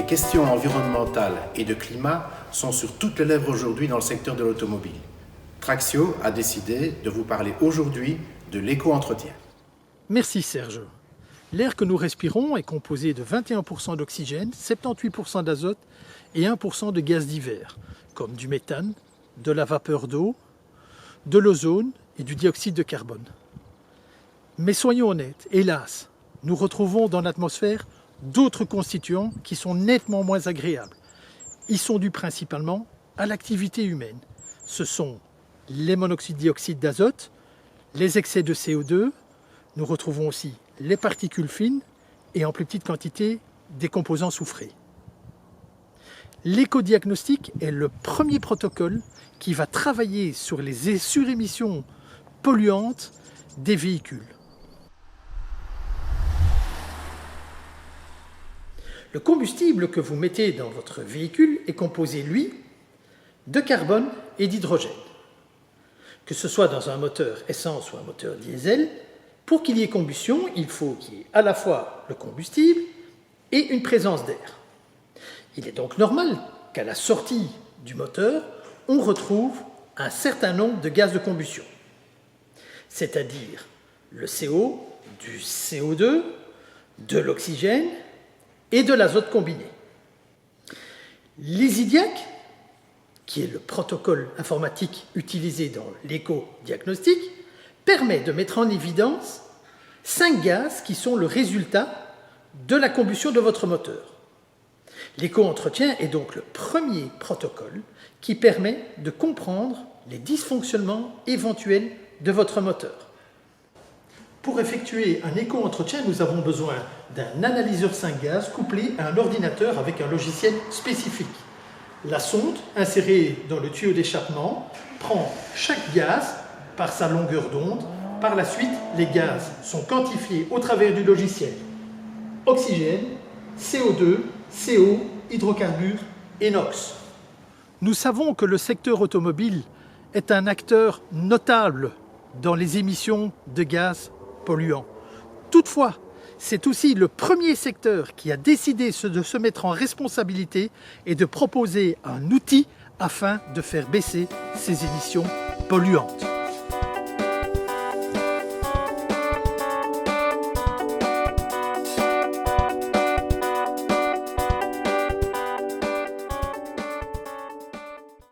questions environnementales et de climat sont sur toutes les lèvres aujourd'hui dans le secteur de l'automobile. Traxio a décidé de vous parler aujourd'hui de l'éco-entretien. Merci Serge. L'air que nous respirons est composé de 21% d'oxygène, 78% d'azote et 1% de gaz divers, comme du méthane, de la vapeur d'eau, de l'ozone et du dioxyde de carbone. Mais soyons honnêtes, hélas, nous retrouvons dans l'atmosphère d'autres constituants qui sont nettement moins agréables. Ils sont dus principalement à l'activité humaine. Ce sont les monoxydes de dioxyde d'azote, les excès de CO2, nous retrouvons aussi les particules fines et en plus petite quantité des composants soufrés. L'écodiagnostic est le premier protocole qui va travailler sur les surémissions polluantes des véhicules. Le combustible que vous mettez dans votre véhicule est composé, lui, de carbone et d'hydrogène. Que ce soit dans un moteur essence ou un moteur diesel, pour qu'il y ait combustion, il faut qu'il y ait à la fois le combustible et une présence d'air. Il est donc normal qu'à la sortie du moteur, on retrouve un certain nombre de gaz de combustion, c'est-à-dire le CO, du CO2, de l'oxygène et de l'azote combiné. L'EasyDiac, qui est le protocole informatique utilisé dans l'éco-diagnostic, permet de mettre en évidence 5 gaz qui sont le résultat de la combustion de votre moteur. L'éco-entretien est donc le premier protocole qui permet de comprendre les dysfonctionnements éventuels de votre moteur. Pour effectuer un éco-entretien, nous avons besoin d'un analyseur 5 gaz couplé à un ordinateur avec un logiciel spécifique. La sonde, insérée dans le tuyau d'échappement, prend chaque gaz par sa longueur d'onde. Par la suite, les gaz sont quantifiés au travers du logiciel. Oxygène, CO2, CO, hydrocarbures et NOx. Nous savons que le secteur automobile est un acteur notable dans les émissions de gaz polluants. Toutefois, c'est aussi le premier secteur qui a décidé de se mettre en responsabilité et de proposer un outil afin de faire baisser ces émissions polluantes.